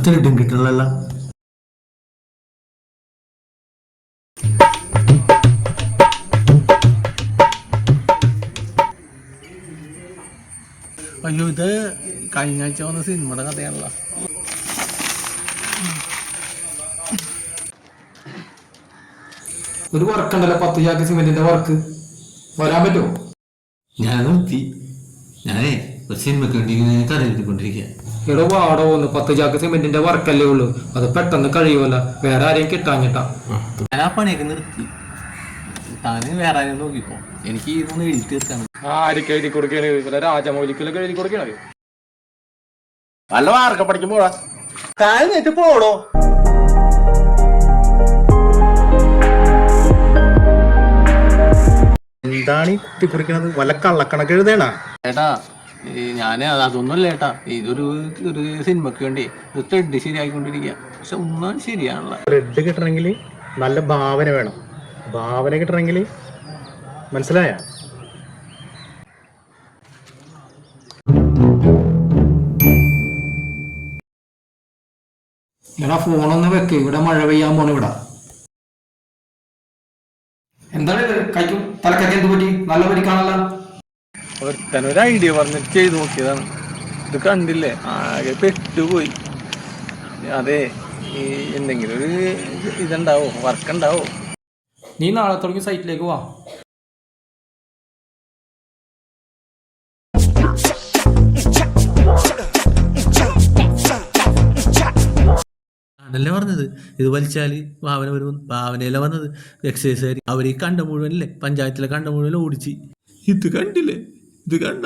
ത്രെഡും കിട്ടണല്ലോ. അയ്യോ, ഇത് കഴിഞ്ഞ ആഴ്ച വന്ന സിനിമയുടെ കഥയാണല്ലോ. ഒരു വർക്ക് ഉണ്ടല്ലോ, 10 ചാക്ക് സിമെന്റിന്റെ വർക്ക്. വരാൻ പറ്റുമോ? ഞാൻ നിർത്തി. ഞാനേ ഒരു സിനിമയ്ക്ക് വേണ്ടി കഥ എഴുതിക്കൊണ്ടിരിക്കുക. ഇവിടെ വാടോ ഒന്ന് 10 ചാക്ക് സിമെന്റിന്റെ വർക്കല്ലേ ഉള്ളൂ, അത് പെട്ടെന്ന് കഴിയുമല്ല, വേറെ ആരെയും കിട്ടാഞ്ഞിട്ടാ. ഞാൻ ആ പണിയൊക്കെ നിർത്തി. താന് വേറെ ആരെയും നോക്കിക്കോ, എനിക്ക് ഇതൊന്ന് എഴുതി തീർക്കാണ്. ആരൊക്കെ എഴുതി കൊടുക്കണേ? രാജമൗലിക്കൊക്കെ എഴുതി കൊടുക്കണേ. നല്ല മാർക്ക പഠിക്കുമ്പോഴാ താൻ നേറ്റ് പോടോ. എന്താണ് ഈ കുത്തി കുറിക്കണത്? വല്ല കള്ളക്കണക്ക് എഴുതേണ ചേട്ടാ? ഞാന് അതൊന്നുമല്ല ചേട്ടാ, ഇതൊരു സിനിമക്ക് വേണ്ടി ത്രെഡ് ശരിയാക്കിക്കൊണ്ടിരിക്കുക. പക്ഷെ ഒന്നും ശരിയാണല്ലോ. ത്രെഡ് കിട്ടണമെങ്കിൽ നല്ല ഭാവന വേണം. ഭാവന കിട്ടണമെങ്കിൽ മനസ്സിലായ? എടാ ഫോണൊന്ന് വെക്ക്, ഇവിടെ മഴ പെയ്യാൻ പോണ ഇവിടെ. എന്താണ് കൈക്കും തലക്കൊക്കെ എന്ത് പറ്റി? നല്ല പരിക്കാണല്ലോ. ഒരുത്തനൊരു ഐഡിയ പറഞ്ഞിട്ട് ചെയ്ത് നോക്കിയതാണ്. ഇത് കണ്ടില്ലേ, ആകെ പെട്ടുപോയി. അതെ, ഈ എന്തെങ്കിലും ഒരു ഇതുണ്ടാവോ, വർക്ക് ഉണ്ടാവോ? നീ നാളെ തുടങ്ങി സൈറ്റിലേക്ക് വാ. ആണല്ലേ പറഞ്ഞത്, ഇത് വലിച്ചാല് ഭാവന വരും. ഭാവനയല്ല വന്നത്, എക്സസൈസുകാർ അവർ ഈ കണ്ട മുഴുവനില്ലേ, പഞ്ചായത്തിലെ കണ്ട മുഴുവൻ ഓടിച്ച്. ഇത് കണ്ടില്ലേ, ഇത് കണ്ട